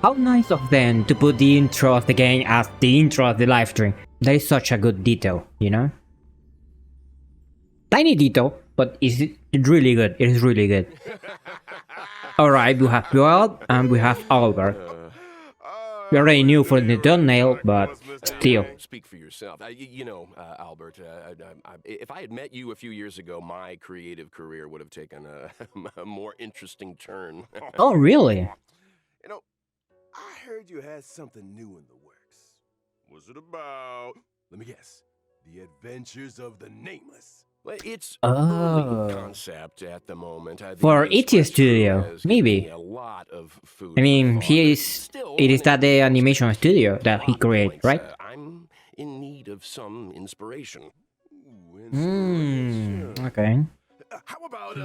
How nice of them to put the intro of the game as the intro of the live stream. That is such a good detail, you know? Tiny detail, but it's really good. It is really good. Alright, we have Joel and we have Albert. We already knew for the thumbnail, but still. Speak for yourself. Albert, if I had met you a few years ago, my creative career would have taken a more interesting turn. Oh, really? You know, I heard you had something new in the works. What's it about? Let me guess. The Adventures of the Nameless. Well, it's Oh. early concept at the moment. For ET Studio, maybe. A lot of food I mean, for thought, but still, it is that the when it animation comes to studio that he plot created, points, right? I'm in need of some inspiration. Okay. How about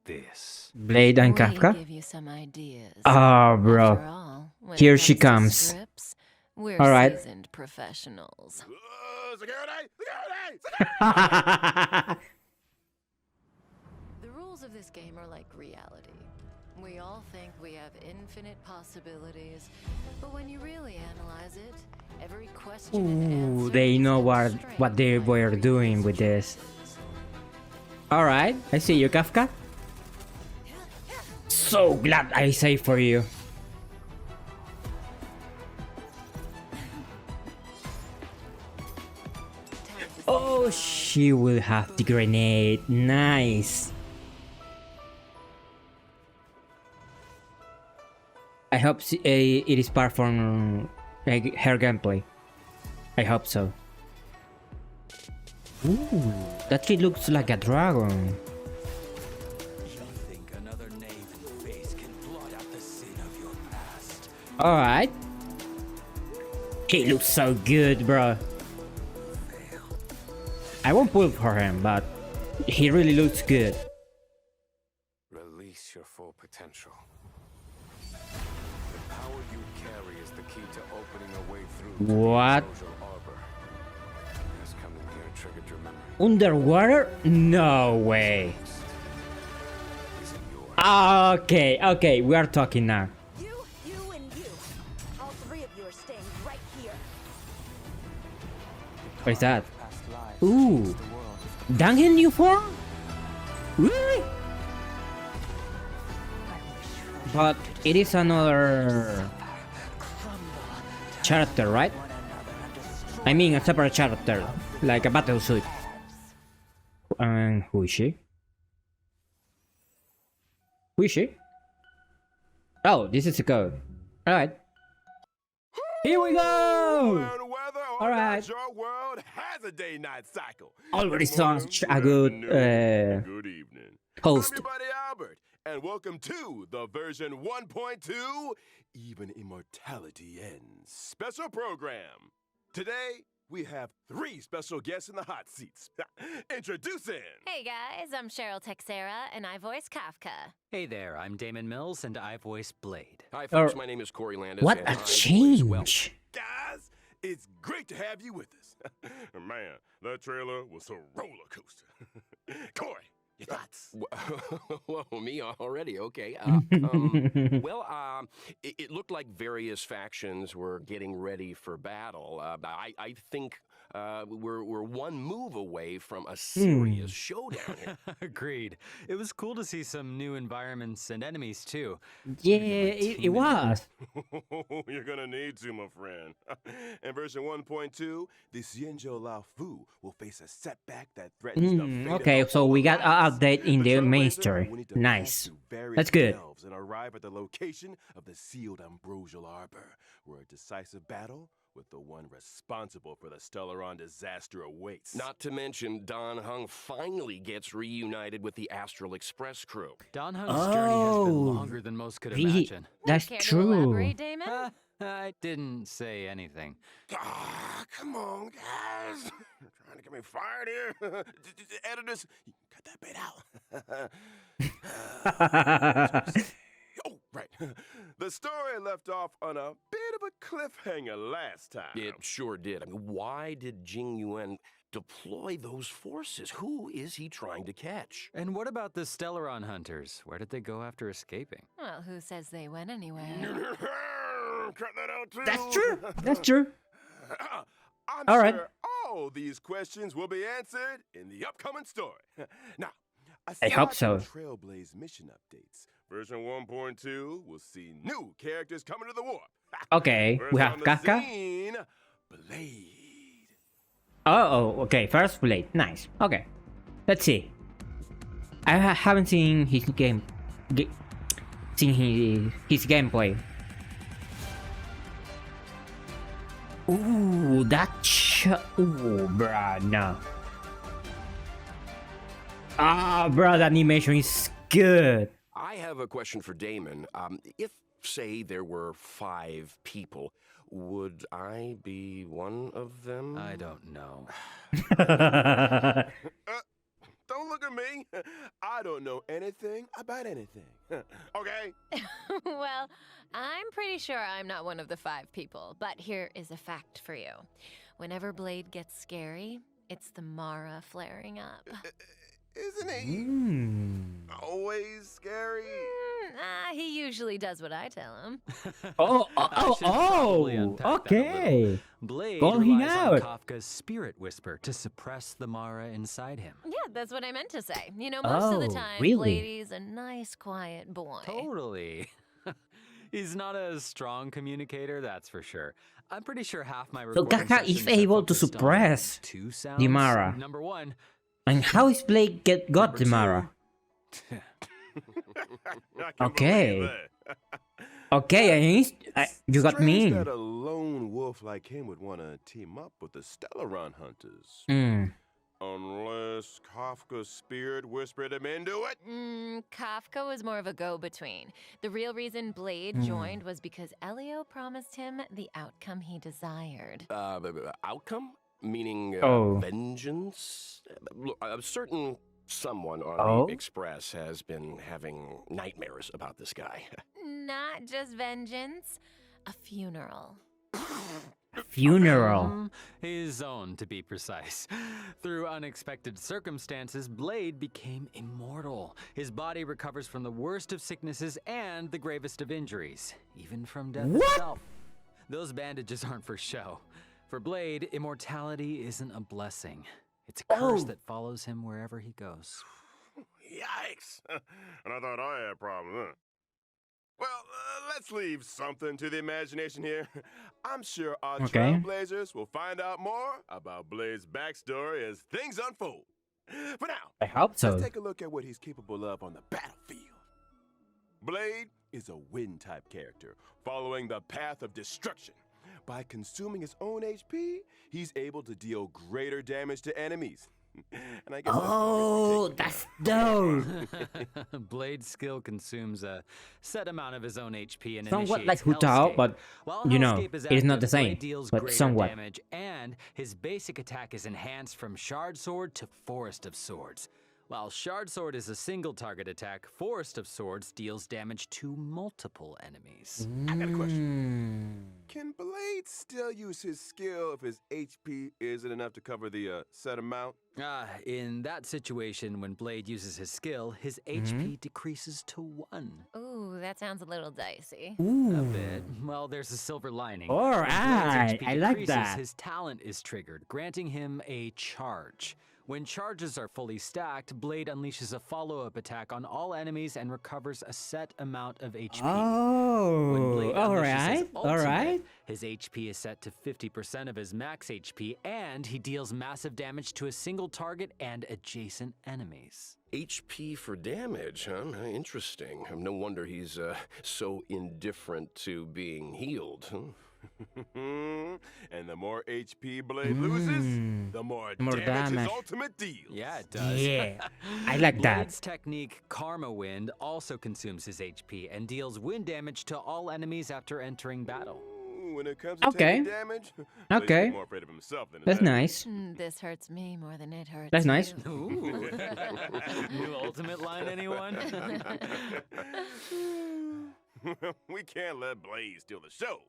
this? Blade and We Kafka? give you some ideas. Oh, bro. After all, when Here it she to comes. scripts, we're All right. seasoned professionals. Security! The rules of this game are like reality. We all think we have infinite possibilities, but when you really analyze it, every question and Ooh, answer they is know what constrained they by were doing with this. Alright, I see you, Kafka. So glad I saved for you. Oh, she will have the grenade. Nice. I hope it is part from her gameplay. I hope so. Ooh, that tree looks like a dragon. Alright. He looks so good, bro. I won't pull for him, but he really looks good. Release your full potential. The power you carry is the key to opening a way through to the What? Social Arbor. Has come in here and triggered your memory. Underwater? No way. Is it yours? Okay, we are talking now. You, and you. All three of you are staying right here. What is that? Ooh. Dungeon new form? Really? But it is another character, right? I mean a separate character, like a battle suit. And who is she? Who is she? Oh, this is the code. Alright. Here we go! All right. Your world has a day-night cycle. Already Good sounds morning, a good good evening. host. I'm your buddy Albert, and welcome to the version 1.2 Even Immortality Ends special program. Today, we have 3 special guests in the hot seats. Introducing... Hey guys, I'm Cheryl Texera, and I voice Kafka. Hey there, I'm Damon Mills, and I voice Blade. Hi, folks. My name is Corey Landis. What and a I voice change! Guys, it's great to have you with us. Man, that trailer was a roller coaster. Corey, your thoughts? Whoa, me already? Okay. It looked like various factions were getting ready for battle. I think we're one move away from a serious showdown here. Agreed. It was cool to see some new environments and enemies, too. Yeah, it was. You're gonna need to, my friend. In version 1.2, the Xianzhou Lao Fu will face a setback that threatens the fate of Okay, the so whole we got an alliance. update in the main Trailblazer story. will need to Nice. pass through various That's good. delves and arrive at the location of the sealed ambrosial arbor, where a decisive battle with the one responsible for the Stellaron disaster awaits. Not to mention, Don Hung finally gets reunited with the Astral Express crew. Don Hung's journey has Oh, been longer than most could really? imagine. That's Care to true. elaborate, Damon? I didn't say anything. Ah, come on, guys. You're trying to get me fired here. Editors, cut that bit out. Oh, right. The story left off on a bit of a cliffhanger last time. It sure did. I mean, why did Jing Yuan deploy those forces? Who is he trying to catch? And what about the Stellaron hunters? Where did they go after escaping? Well, who says they went anywhere? Cut that out too. That's true. That's true. I'm All right. sure all these questions will be answered in the upcoming story. Now, I hope aside so. from Trailblaze mission updates, version 1.2 will see new characters coming to the warp. Okay, we First have on the Kaka. scene, Blade. Okay. First Blade. Nice. Okay. Let's see. I haven't seen his his gameplay. Ooh, ooh, bruh, no. Bruh, the animation is good. I have a question for Damon. If, say, there were 5 people, would I be one of them? I don't know. Don't look at me. I don't know anything about anything. Okay? Well, I'm pretty sure I'm not one of the 5 people, but here is a fact for you. Whenever Blade gets scary, it's the Mara flaring up. Isn't he always scary? He usually does what I tell him. I should probably unpack that a little. Okay. Blade Calling relies on out. Kafka's spirit whisper to suppress the Mara inside him. Yeah, that's what I meant to say. You know, most of the Oh, time, really? Blade's a nice, quiet boy. Totally. He's not a strong communicator, that's for sure. I'm pretty sure half my So recording Kaka is sessions are able to focused on suppress 2 sounds. the Mara. Number 1. And how is Blade got the Mara? I can't Okay. believe that. Okay, you got Strange me. that a lone wolf like him would want to team up with the Stellaron hunters. Unless Kafka's spirit whispered him into it. Kafka was more of a go-between. The real reason Blade joined was because Elio promised him the outcome he desired. Outcome? Meaning Oh. vengeance? Look, a certain someone on Oh? the Express has been having nightmares about this guy. Not just vengeance, a funeral. Funeral. His own, to be precise. Through unexpected circumstances, Blade became immortal. His body recovers from the worst of sicknesses and the gravest of injuries, even from death itself. Those bandages aren't for show. For Blade, immortality isn't a blessing. It's a curse that follows him wherever he goes. Yikes. And I thought I had a problem, huh? Well, let's leave something to the imagination here. I'm sure our Okay. trailblazers will find out more about Blade's backstory as things unfold. For now, I hope so. let's take a look at what he's capable of on the battlefield. Blade is a wind-type character, following the path of destruction. By consuming his own HP, he's able to deal greater damage to enemies. And I guess That's dope. Blade's skill consumes a set amount of his own HP and Somewhat initiates like Hutao, Hellscape. but While you know, Hellscape is it is not active, the same, Blade deals but greater somewhat. damage, and his basic attack is enhanced from Shard Sword to Forest of Swords. While Shard Sword is a single target attack, Forest of Swords deals damage to multiple enemies. I got a question. Can Blade still use his skill if his HP isn't enough to cover the set amount? In that situation, when Blade uses his skill, his HP decreases to 1. Ooh, that sounds a little dicey. A bit. Well, there's a silver lining. All When Blade's right, HP I like decreases, that. His talent is triggered, granting him a charge. When charges are fully stacked, Blade unleashes a follow-up attack on all enemies and recovers a set amount of HP. When Blade all unleashes his right, all ultimate, right. His HP is set to 50% of his max HP, and he deals massive damage to a single target and adjacent enemies. HP for damage, huh? Interesting. No wonder he's so indifferent to being healed. Huh? And the more HP Blade loses, the more damage damage. his ultimate deals. Yeah, it does. Yeah, I like that. Blade's technique, Karma Wind, also consumes his HP and deals wind damage to all enemies after entering battle. Ooh, when it comes to Okay. taking damage, Blade's Okay. more afraid of himself than his That's enemies. nice. This hurts me more than it hurts That's nice. you. Ooh. New ultimate line, anyone? We can't let Blaze steal the show.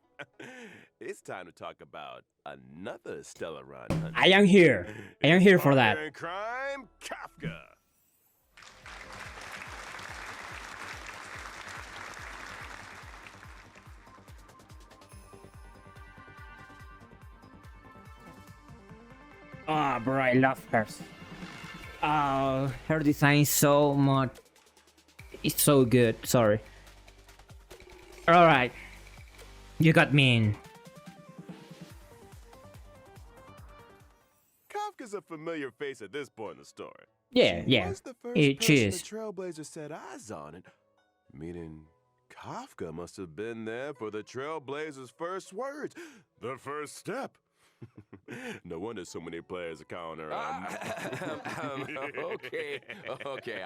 It's time to talk about another Stellar Run hunter. I am here. I am here for that. Partner in crime, Kafka. Oh, bro, I love her. Oh, her design is so much. It's so good. Sorry. All right, you got me in. Kafka's a familiar face at this point in the story. Yeah, She yeah. was the first It person is. the Trailblazers set eyes on, and meaning Kafka must have been there for the Trailblazers' first words, the first step. No wonder so many players are calling her. Okay.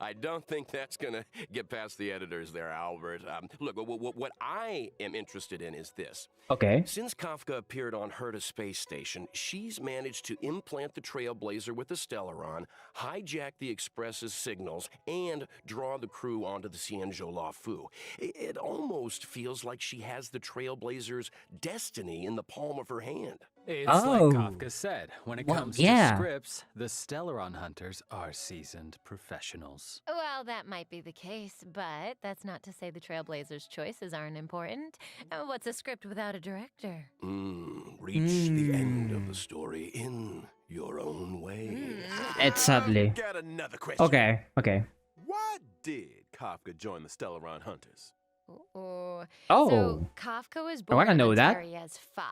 I don't think that's gonna get past the editors there, Albert. Look, what I am interested in is this. Okay. Since Kafka appeared on Herta Space Station, she's managed to implant the Trailblazer with the Stellaron, hijack the Express's signals, and draw the crew onto the Cienjo La Fu. It almost feels like she has the Trailblazer's destiny in the palm of her hand. It's Oh. like Kafka said, when it Well, comes yeah. to scripts, the Stellaron hunters are seasoned professionals. Well, that might be the case, but that's not to say the Trailblazers' choices aren't important. What's a script without a director? Reach the end of the story in your own way. Exactly. Got another question. Okay. Okay. Why did Kafka join the Stellaron Hunters? Ooh. Oh. So Kafka was I born wanna know on that. Terias 5,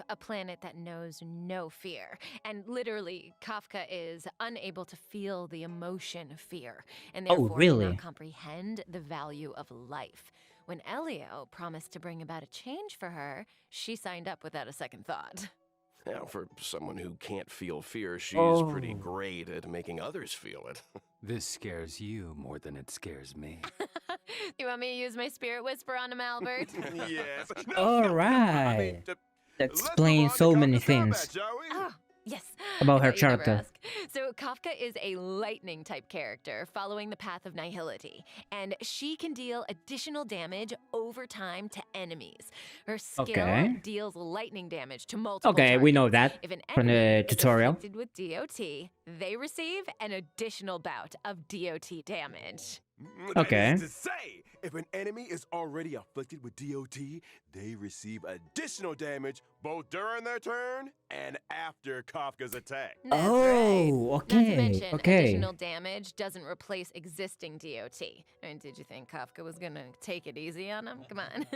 a planet that knows no fear. And literally, Kafka is unable to feel the emotion fear, and Oh, therefore really? cannot comprehend the value of life. When Elio promised to bring about a change for her, she signed up without a second thought. Now, for someone who can't feel fear, she's pretty Oh. great at making others feel it. This scares you more than it scares me. You want me to use my spirit whisper on him, Albert? Yes. All right. That explains so many things Oh, yes. about I her thought you'd never character. ask. So Kafka is a lightning type character following the path of nihility, and she can deal additional damage over time to enemies. Her skill Okay. deals lightning damage to multiple Okay, we know targets. that If an from the enemy is tutorial. afflicted with DOT, they receive an additional bout of DOT damage. Okay. That is to say, if an enemy is already afflicted with DOT, they receive additional damage both during their turn and after Kafka's attack. That's right. Oh, Not to okay. mention, Okay. additional damage doesn't replace existing DOT. I mean, did you think Kafka was gonna take it easy on him? Come on.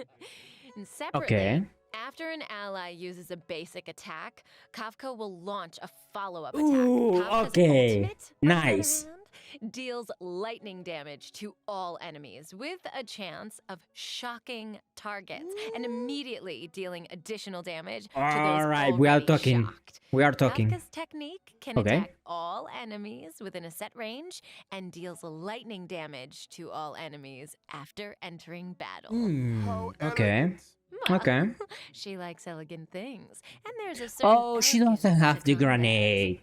And separately, Okay. after an ally uses a basic attack, Kafka will launch a follow-up attack. Ooh, Kafka's okay. ultimate, on the other Nice. hand, deals lightning damage to all enemies with a chance of shocking targets and immediately dealing additional damage to those All right, we are already talking. shocked. We are talking. Kafka's technique can Okay. attack all enemies within a set range and deals lightning damage to all enemies after entering battle. How Okay. elegant. Okay. She likes elegant things, and there's a certain Oh, she elegance doesn't have to the combat. grenade.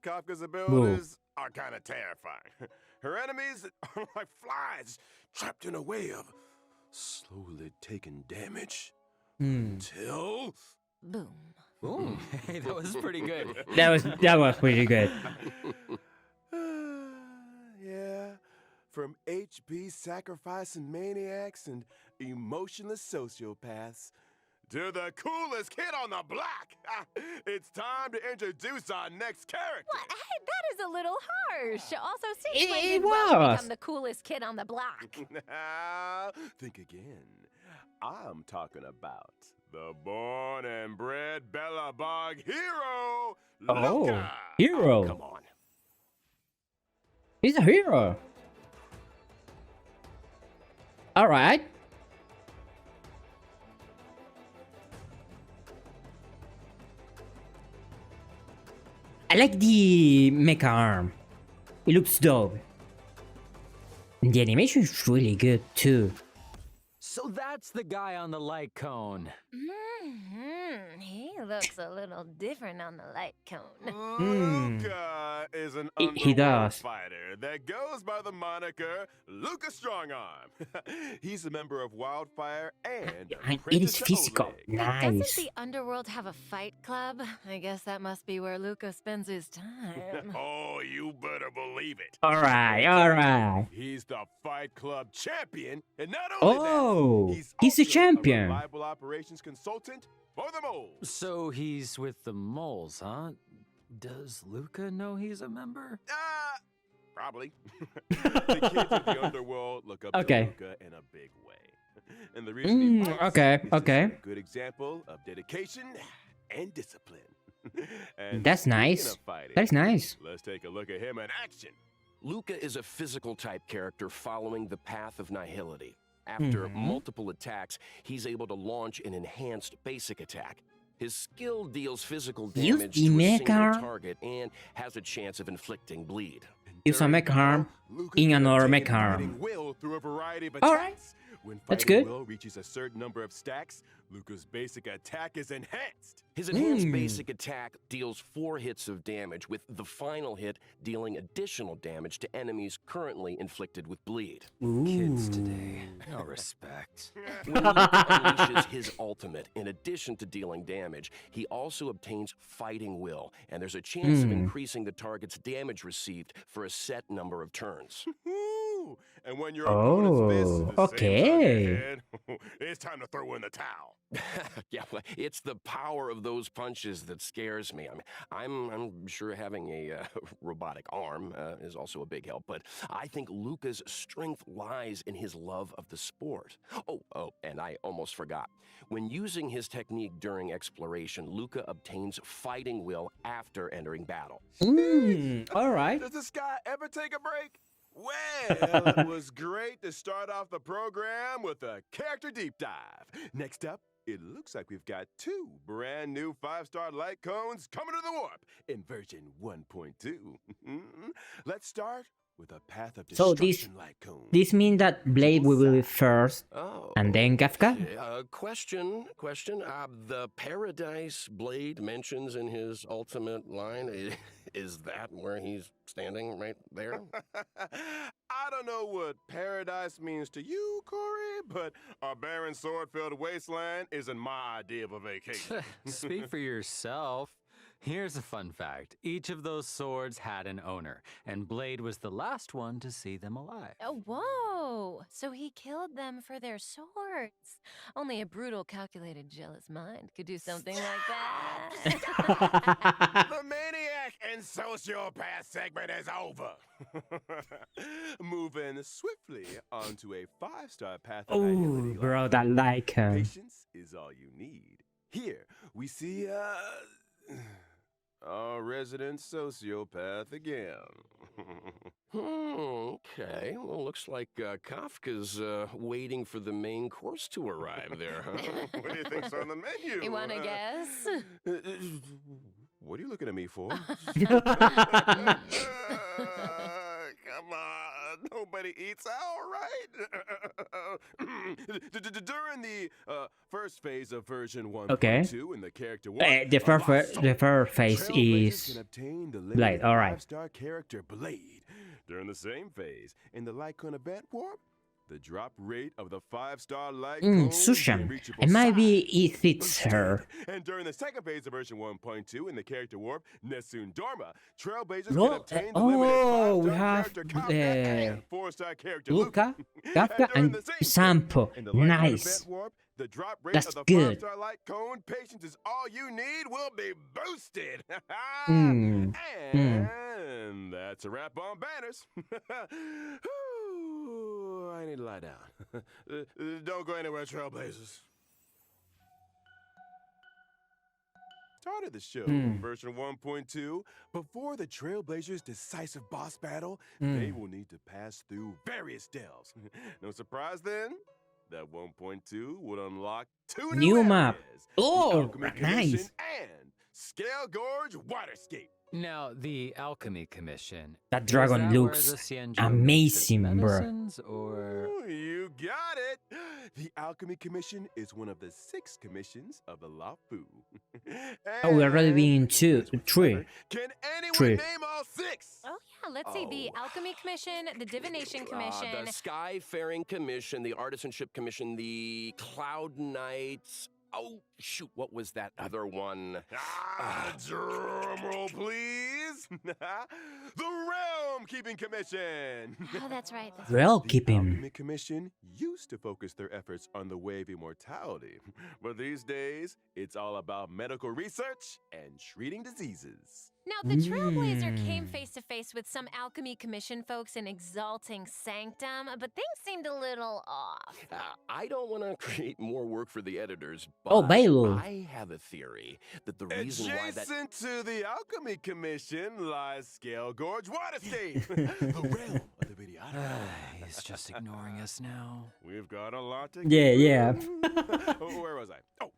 Kafka's abilities are kind of terrifying. Her enemies are like flies trapped in a web, slowly taking damage until. Boom. Ooh, hey, that was pretty good. That was pretty good. Yeah, from HP sacrificing maniacs and emotionless sociopaths to the coolest kid on the block. It's time to introduce our next character. What? Hey, that is a little harsh. Also, It seems like well to was. become the coolest kid on the block. Think again. I'm talking about the born and bred Bellabog hero, Oh, Luca. hero. Come on. He's a hero. All right. I like the mecha arm. It looks dope. And the animation is really good too. So that's the guy on the light cone. He looks a little different on the light cone. Luca is an He underworld does. fighter that goes by the moniker Luca Strongarm. He's a member of Wildfire and And it is apprentice to physical. Oleg. Doesn't Nice. the underworld have a fight club? I guess that must be where Luca spends his time. Oh, you better believe it. Alright, alright. He's the Fight Club champion, and not only Oh, that, he's a also champion. a reliable operations consultant for the moles. So he's with the moles, huh? Does Luca know he's a member? Probably. The kids of the underworld look up Okay. to Luca in a big way. And the reason he fights okay, is to okay. set a good example of dedication and discipline. And That's speaking nice. of fighting, That's nice. let's take a look at him in action. Luca is a physical type character following the path of nihility. After multiple attacks, he's able to launch an enhanced basic attack. His skill deals physical Use damage the to a mecha single target and has a chance of inflicting bleed. Use a mech arm Luca in can another obtain mech arm. fighting will through a variety of Alright. attacks. When That's fighting good. will reaches a certain number of stacks, Luca's basic attack is enhanced. His enhanced basic attack deals 4 hits of damage, with the final hit dealing additional damage to enemies currently inflicted with bleed. Kids today. No respect. When Luca unleashes his ultimate, in addition to dealing damage, he also obtains fighting will, and there's a chance of increasing the target's damage received for a set number of turns. Woo! And when your Oh, opponent's fist is the same size as okay. your head, it's time to throw in the towel. Yeah, well, it's the power of those punches that scares me. I mean, I'm sure having a robotic arm is also a big help, but I think Luca's strength lies in his love of the sport. Oh, and I almost forgot. When using his technique during exploration, Luca obtains fighting will after entering battle. Alright. Does this guy ever take a break? Well, it was great to start off the program with a character deep dive. Next up, it looks like we've got 2 brand new 5-star light cones coming to the warp in version 1.2. Let's start with a path of So destruction light cone. this means that Blade will be first Oh. and then Kafka? Okay, question. The Paradise Blade mentions in his ultimate line, is that where he's standing right there? I don't know what paradise means to you, Corey, but a barren sword-filled wasteland isn't my idea of a vacation. Speak for yourself. Here's a fun fact. Each of those swords had an owner, and Blade was the last one to see them alive. Oh, whoa! So he killed them for their swords. Only a brutal, calculated, jealous mind could do something like that. The maniac and sociopath segment is over. Moving swiftly onto a 5-star path of Oh, annihility bro, light. that like Patience is all you need. Here we see our resident sociopath again. Okay. Well, looks like Kafka's waiting for the main course to arrive there, huh? What do you think's on the menu? You wanna guess? What are you looking at me for? Come on, nobody eats out, right? During the first phase of version 1.2 Okay. in the character the first phase is Blade, alright. 5-star character Blade. During the same phase, in the Lycon event warp, the drop rate of the 5-star light cone Sushan. reachable And maybe size it fits her. and during the second phase of version 1.2 in the character warp, Nessun Dharma, Trailblazers Lo- can obtain the oh, limited we 5-star have character Kafka and 4-star character Luca, Kafka, during and the same phase, Sampo. in the Lycon Nice. event warp, the drop rate That's of the good. 5-star light cone, patience is all you need, will be boosted. Mm, And that's a wrap on banners. Whew, I need to lie down. Don't go anywhere, Trailblazers. Started the show, version 1.2. Before the Trailblazers' decisive boss battle, they will need to pass through various delves. No surprise then, that 1.2 would unlock 2 New new map. areas, Oh, the Alchemy nice. Commission and Scale Gorge Waterscape. Now, the Alchemy Commission. That is dragon that where looks the Xianzhou makes its amazing, bro. medicines, or Ooh, you got it! The Alchemy Commission is one of the 6 commissions of the Lafu. Oh, we're already being two, Here's what's three. clever. Can anyone Three. name all 6? Oh yeah, let's see. The Alchemy Commission, the Divination Commission. The Skyfaring Commission, the Artisanship Commission, the Cloud Knights. Oh, shoot, what was that other one? Drum roll, please. The Realm Keeping Commission. Oh, that's right. That's Well, The keep him. Alchemy Commission used to focus their efforts on the way of immortality, but these days it's all about medical research and treating diseases. Now, the Trailblazer came face to face with some Alchemy Commission folks in Exalting Sanctum, but things seemed a little off. I don't want to create more work for the editors, but Oh, Baylor. I have a theory that the reason why that... Adjacent to the Alchemy Commission lies Scale Gorge Waterscape, the realm of the videographer. he's just ignoring us now? We've got a lot to Yeah. Where was I? Oh,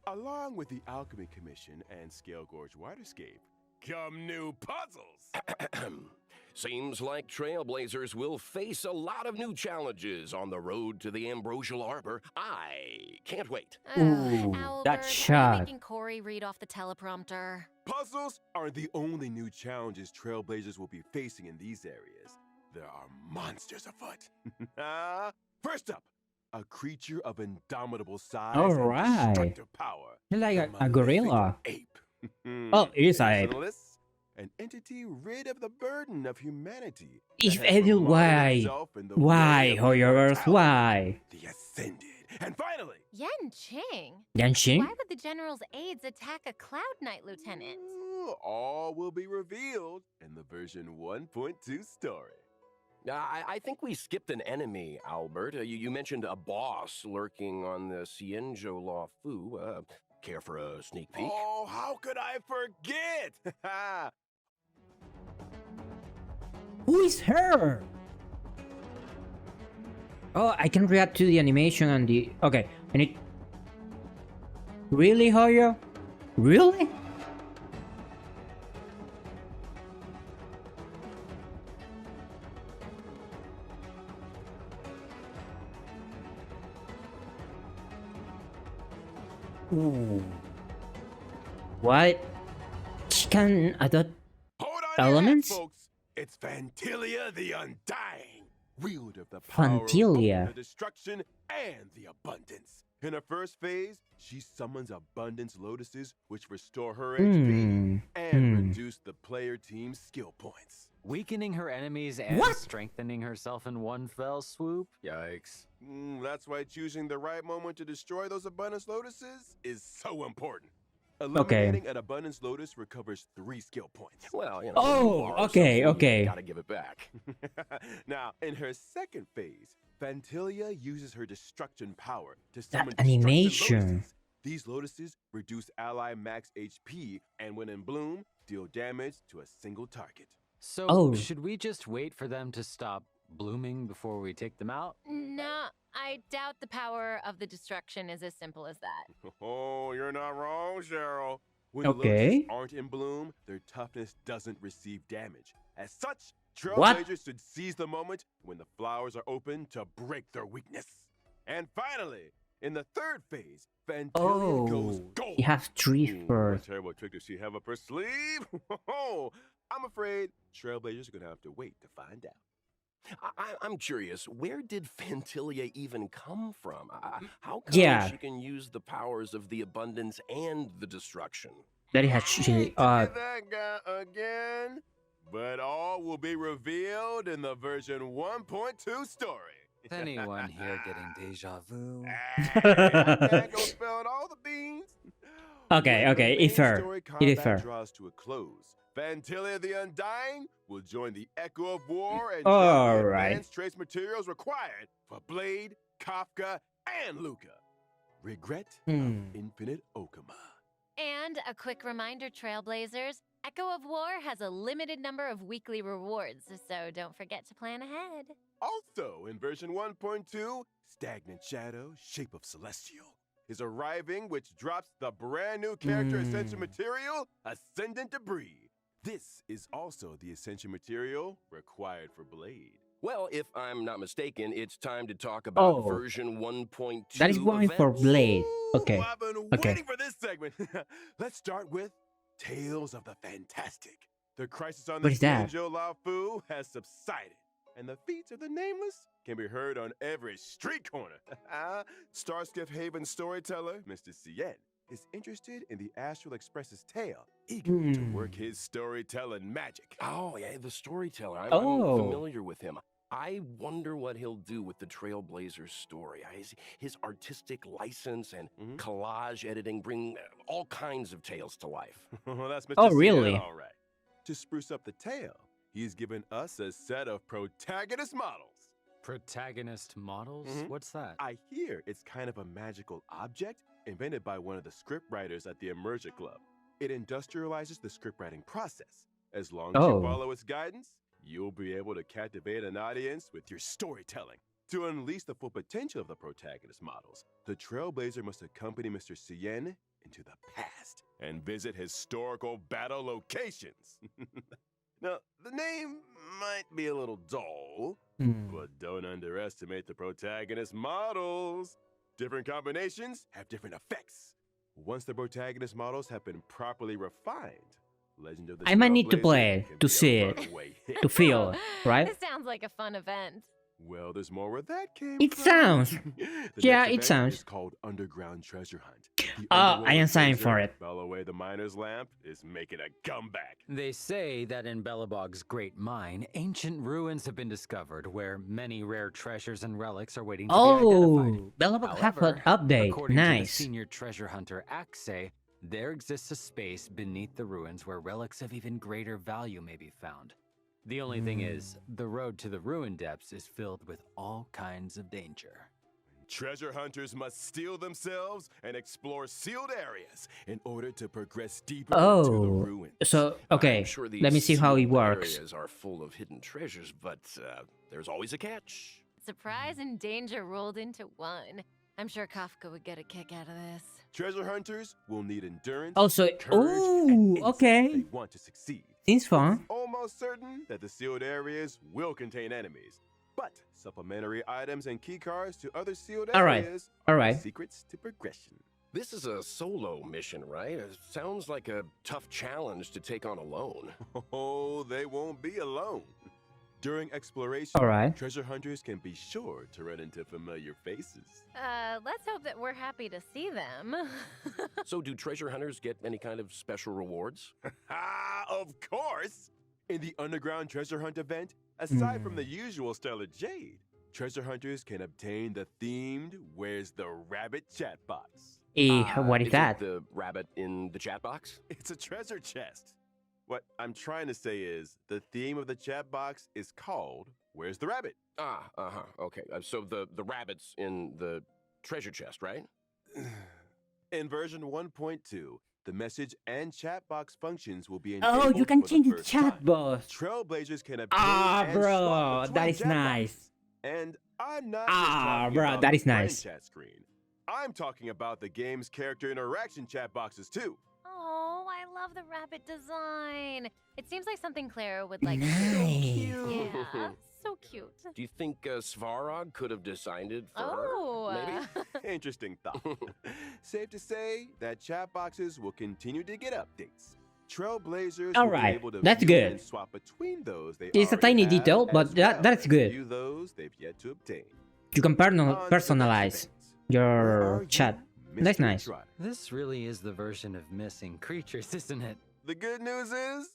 along with the Alchemy Commission and Scale Gorge Waterscape come new puzzles. Seems like Trailblazers will face a lot of new challenges on the road to the Ambrosial Arbor. I can't wait. Ooh, Albert, that why are you shot. making Corey read off the teleprompter? Puzzles aren't the only new challenges Trailblazers will be facing in these areas. There are monsters afoot. First up, a creature of indomitable size All and right. destructive power. He's like The a malefic gorilla. Ape. Oh, it is a ape. Personalist, an entity rid of the burden of humanity. If that has ever, promoted why? itself in the Why, way of Hoyers? immortality. Why? The Ascended. And finally, Yan Qing? Yanxing? Why would the General's aides attack a Cloud Knight lieutenant? all will be revealed in the version 1.2 story. I think we skipped an enemy, Albert. You mentioned a boss lurking on the Xianzhou Law Fu. Care for a sneak peek? Oh, how could I forget? Who is her? Oh, I can react to the animation and the... Okay, I need... Really, Hoyo? Really? Ooh. What? She can adopt Hold on elements? your hat, folks. It's Fantilia the Undying, wielder of the power of Fantilia. both the destruction and the abundance. In her first phase, she summons abundance lotuses, which restore her HP and reduce the player team's skill points. Weakening her enemies and What? strengthening herself in one fell swoop? Yikes. That's why choosing the right moment to destroy those abundance lotuses is so important. Okay. Eliminating an abundance lotus recovers 3 skill points. Well, you know. Oh, you borrow okay, something, okay. You gotta give it back. Now, in her second phase, Fantilia uses her destruction power to That summon animation. destruction lotuses. These lotuses reduce ally max HP and when in bloom, deal damage to a single target. So, Oh. should we just wait for them to stop blooming before we take them out? No, I doubt the power of the destruction is as simple as that. Oh, you're not wrong, Cheryl. When Okay. the lotuses aren't in bloom, their toughness doesn't receive damage. As such, What? Trailblazers should seize the moment when the flowers are open to break their weakness. And finally, in the third phase, Fantilia goes Oh, gold. you have 3 What first. terrible trick does she have up her sleeve? I'm afraid Trailblazers are going to have to wait to find out. I'm curious, where did Fantilia even come from? How come Yeah. she can use the powers of the abundance and the destruction? That is Hate actually to be that guy again, but all will be revealed in the version 1.2 story. Is anyone here getting deja vu? I can't go spilling all the beans. Okay, When okay, the it's main fair. story It is combat fair. draws to a close. Fantilia the Undying will join the Echo of War and All drop the right. advanced trace materials required for Blade, Kafka, and Luca. Regret of Infinite Okama. And a quick reminder, Trailblazers, Echo of War has a limited number of weekly rewards, so don't forget to plan ahead. Also, in version 1.2, Stagnant Shadow, Shape of Celestial, is arriving, which drops the brand new character ascension material, Ascendant Debris. This is also the essential material required for Blade. Well, if I'm not mistaken, it's time to talk about Oh. version 1.2. That is going for events. Blade. Okay. I've been Okay. waiting for this segment. Let's start with Tales of the Fantastic. The crisis on the What is that? Fu has subsided, and the feats of the Nameless can be heard on every street corner. Starskiff Haven storyteller, Mr. Cien, is interested in the Astral Express's tale, eager to work his storytelling magic. Oh, yeah, the storyteller. I'm Oh. familiar with him. I wonder what he'll do with the Trailblazers story. His artistic license and collage editing bring all kinds of tales to life. Well, that's Mr. Oh, Cien, really? all right. To spruce up the tale, he's given us a set of protagonist models. Protagonist models? What's that? I hear it's kind of a magical object invented by one of the scriptwriters at the Immersion Club. It industrializes the scriptwriting process. As long as you follow its guidance, you'll be able to captivate an audience with your storytelling. To unleash the full potential of the protagonist models, the Trailblazer must accompany Mr. Cien into the past and visit historical battle locations. Now, the name might be a little dull, but don't underestimate the protagonist models. Different combinations have different effects. Once the protagonist models have been properly refined, Legend of the I might need to Trailblazer play it can to be a see it, runaway hit. to feel it, right? This sounds like a fun event. Well, there's more where that came It from. sounds. The Yeah, next it event sounds. is called Underground Treasure Hunt. The Oh, underworld I am signed treasure, for it. Bell Away the Miner's Lamp is making a comeback. They say that in Belobog's Great Mine, ancient ruins have been discovered where many rare treasures and relics are waiting to be identified. Oh, Belobog have However, an update. according to the Nice. senior treasure hunter Axe, there exists a space beneath the ruins where relics of even greater value may be found. The only thing is, the road to the ruin depths is filled with all kinds of danger. Treasure hunters must steel themselves and explore sealed areas in order to progress deeper into the Oh, ruins. so okay. I'm sure Let me these see how it sealed works. areas are full of hidden treasures, but there's always a catch. Surprise and danger rolled into one. I'm sure Kafka would get a kick out of this. Treasure hunters will need endurance, Also, courage, oh, and insight okay. if they want to succeed. Seems fun. Almost certain that the sealed areas will contain enemies, but supplementary items and keycards to other sealed Alright, areas alright. are secrets to progression. This is a solo mission, right? It sounds like a tough challenge to take on alone. Oh, they won't be alone. During exploration, Alright. treasure hunters can be sure to run into familiar faces. Let's hope that we're happy to see them. So do treasure hunters get any kind of special rewards? Of course! In the Underground Treasure Hunt event, aside from the usual Stellar Jade, treasure hunters can obtain the themed Where's the Rabbit chat box. What is Isn't that? the rabbit in the chat box? It's a treasure chest. What I'm trying to say is the theme of the chat box is called Where's the Rabbit? Okay. So the rabbit's in the treasure chest, right? In version 1.2, the message and chat box functions will be Oh, enabled you can for change the first chat time. box. Trailblazers can obtain Ah, and bro, swap between that is chat nice. boxes. And I'm not Ah, just talking bro, about that the is friend nice. chat screen. I'm talking about the game's character interaction chat boxes too. Oh, I love the rabbit design. It seems like something Clara would like. Nice. Yeah, so cute. Do you think Svarog could have designed it for Oh, her? Maybe? Interesting thought. Safe to say that chat boxes will continue to get updates. Trailblazers will be Alright, able to that's view good. and swap between those they It's a already tiny have, detail, but as that's as good. view those they've yet to obtain. You can On to the next personalize event. Where your are chat. you, That's Mr. nice. Trotter? This really is the version of missing creatures, isn't it? The good news is,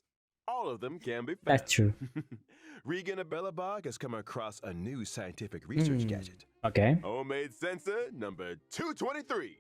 all of them can be found. That's true. Regan of Belobog has come across a new scientific research gadget. Okay. Homemade sensor number 223.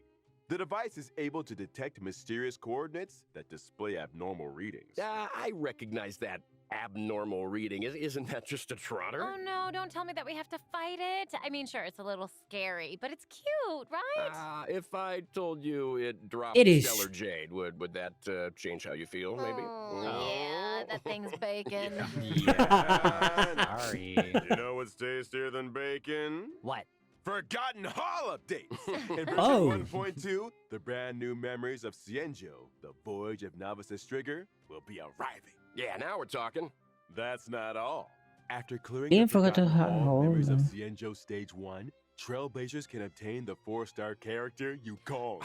The device is able to detect mysterious coordinates that display abnormal readings. I recognize that abnormal reading. Isn't that just a trotter? Oh no, don't tell me that we have to fight it. I mean, sure, it's a little scary, but it's cute, right? If I told you it dropped It is. Stellar Jade, would that change how you feel, maybe? Yeah, that thing's bacon. Yeah. Sorry. You know what's tastier than bacon? What? Forgotten Hall updates! In version Oh. 1.2, the brand new memories of Cienjo, the Voyage of Novice Strigger, will be arriving. Yeah, now we're talking. That's not all. After clearing Didn't the forget to Forgotten Hall hold memories of on. Xianzhou Stage 1, Trailblazers can obtain the 4-star character Yukong.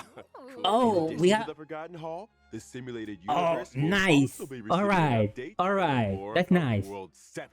Oh, In we addition have. to the Forgotten Hall, the simulated Oh, universe will nice. also be receiving All right. an update All for right. more That's from nice. World 7.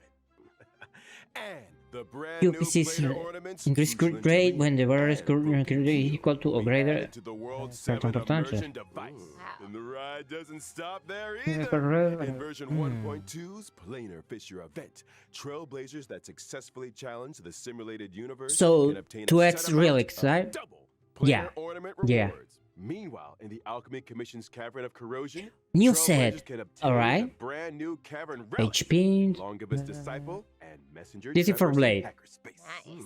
And the brand You new pieces player ornaments increase featuring grade when the Terrain various and Broken current is Keel equal to or will be greater. added to the World certain 7 importancia. immersion device. Wow. And the ride doesn't stop there Yeah, either. correct. In version 1.2's Planar Fisher event, Trailblazers that successfully challenge the simulated universe So, can obtain a 2x set really amount of excited? double planar Yeah. ornament Yeah. rewards. Meanwhile, in the Alchemy Commission's Cavern of Corrosion, New Trailblazers set. can obtain Alright. a brand new cavern relic, HP. Longibus Disciple, and Messenger This is for Traverse in Blade. Hackerspace. Nice.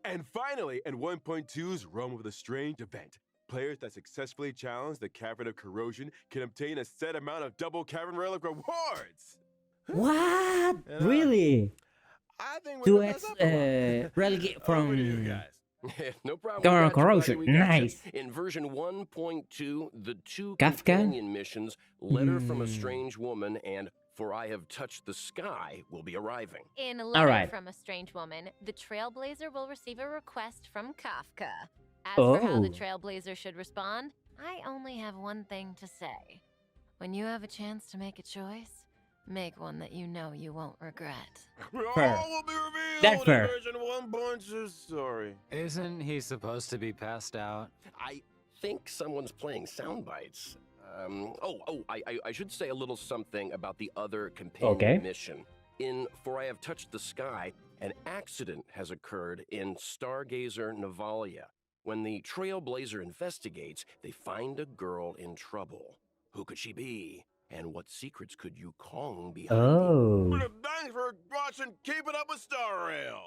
And finally, in 1.2's Realm of the Strange event, players that successfully challenge the Cavern of Corrosion can obtain a set amount of double Cavern Relic rewards. What? And, Really? I think we're gonna 2x mess up a lot. relegate Over to you from. guys. No problem. Cavern we of got you, buddy, Corrosion. we got you. Nice. In version 1.2, the two Kafka? companion missions, Letter from a Strange Woman and For I Have Touched the Sky, will be arriving. In a letter right. from a strange woman, the Trailblazer will receive a request from Kafka. As for how the Oh. Trailblazer should respond, I only have one thing to say. When you have a chance to make a choice, make one that you know you won't regret. Fair. All will be revealed That's fair. in version 1.2. Sorry. Isn't he supposed to be passed out? I think someone's playing sound bites. I should say a little something about the other companion Okay. mission. In For I Have Touched the Sky, an accident has occurred in Stargazer Navalia. When the Trailblazer investigates, they find a girl in trouble. Who could she be? And what secrets could Yukong be hiding? Oh. Thanks for watching Keeping Up with Star Rail.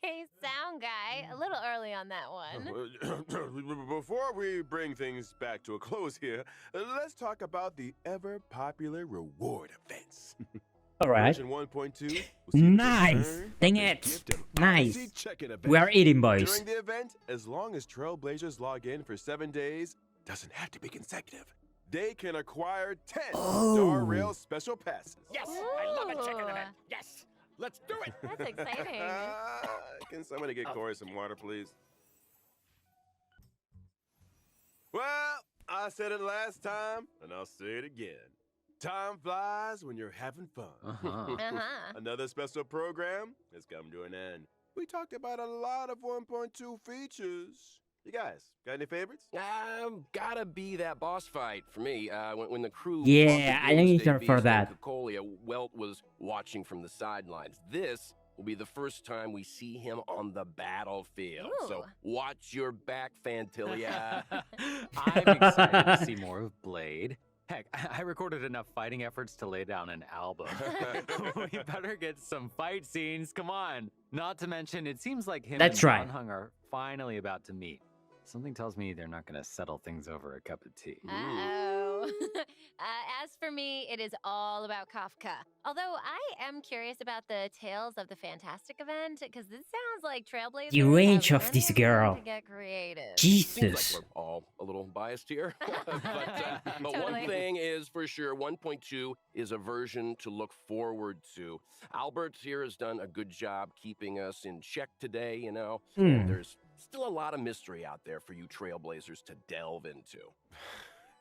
Hey, sound guy, a little early on that one. Before we bring things back to a close here, let's talk about the ever-popular reward events. Alright. Version 1.2 will see the Nice. return of Dang the it. Gift of Nice. Odyssey check-in event. We are eating, boys. During the event, as long as Trailblazers log in for 7 days, doesn't have to be consecutive, they can acquire 10 Star Rail special passes. Yes, I love a chicken Ooh. event. Yes, let's do it. That's exciting. Can somebody get Corey some water, please? Well, I said it last time, and I'll say it again. Time flies when you're having fun. Uh-huh. Another special program has come to an end. We talked about a lot of 1.2 features. You guys, got any favorites? Gotta be that boss fight for me. When the crew. Yeah, fought I the think Doomsday it's for Beast that. and Cocolia, Welt was watching from the sidelines. This will be the first time we see him on the battlefield. So Ooh. watch your back, Fantilia. I'm excited to see more of Blade. Heck, I recorded enough fighting efforts to lay down an album. We better get some fight scenes, come on. Not to mention, it seems like him That's and right. Hung are finally about to meet. Something tells me they're not gonna settle things over a cup of tea. Uh-oh. As for me, it is all about Kafka. Although I am curious about the Tales of the Fantastic event, because this sounds like Trailblazers The range have of this plenty room girl. to get creative. Seems Jesus. like we're all a little biased here. but one Totally. thing is for sure, 1.2 is a version to look forward to. Albert here has done a good job keeping us in check today, you know. Hmm. There's still a lot of mystery out there for you Trailblazers to delve into.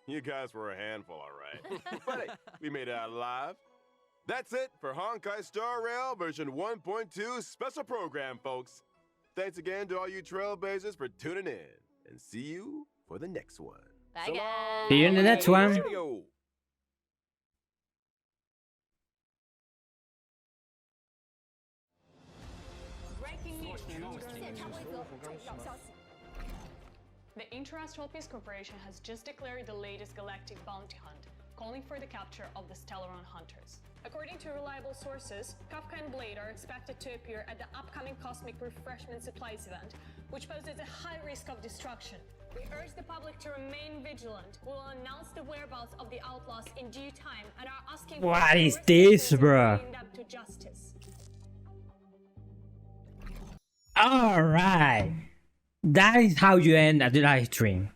You guys were a handful, all right. But hey, we made it out alive. That's it for Honkai Star Rail version 1.2 special program, folks. Thanks again to all you Trailblazers for tuning in, and see you for the next one. Bye, So long. guys. See you in the next one. Cheerio. The Interastral Peace Corporation has just declared the latest galactic bounty hunt, calling for the capture of the Stellaron Hunters. According to reliable sources, Kafka and Blade are expected to appear at the upcoming Cosmic Refreshment Supplies event, which poses a high risk of destruction. We urge the public to remain vigilant. We will announce the whereabouts of the outlaws in due time and are asking for What is responsible this, citizens bruh? to bring them to justice. Alright. That is how you end a live stream.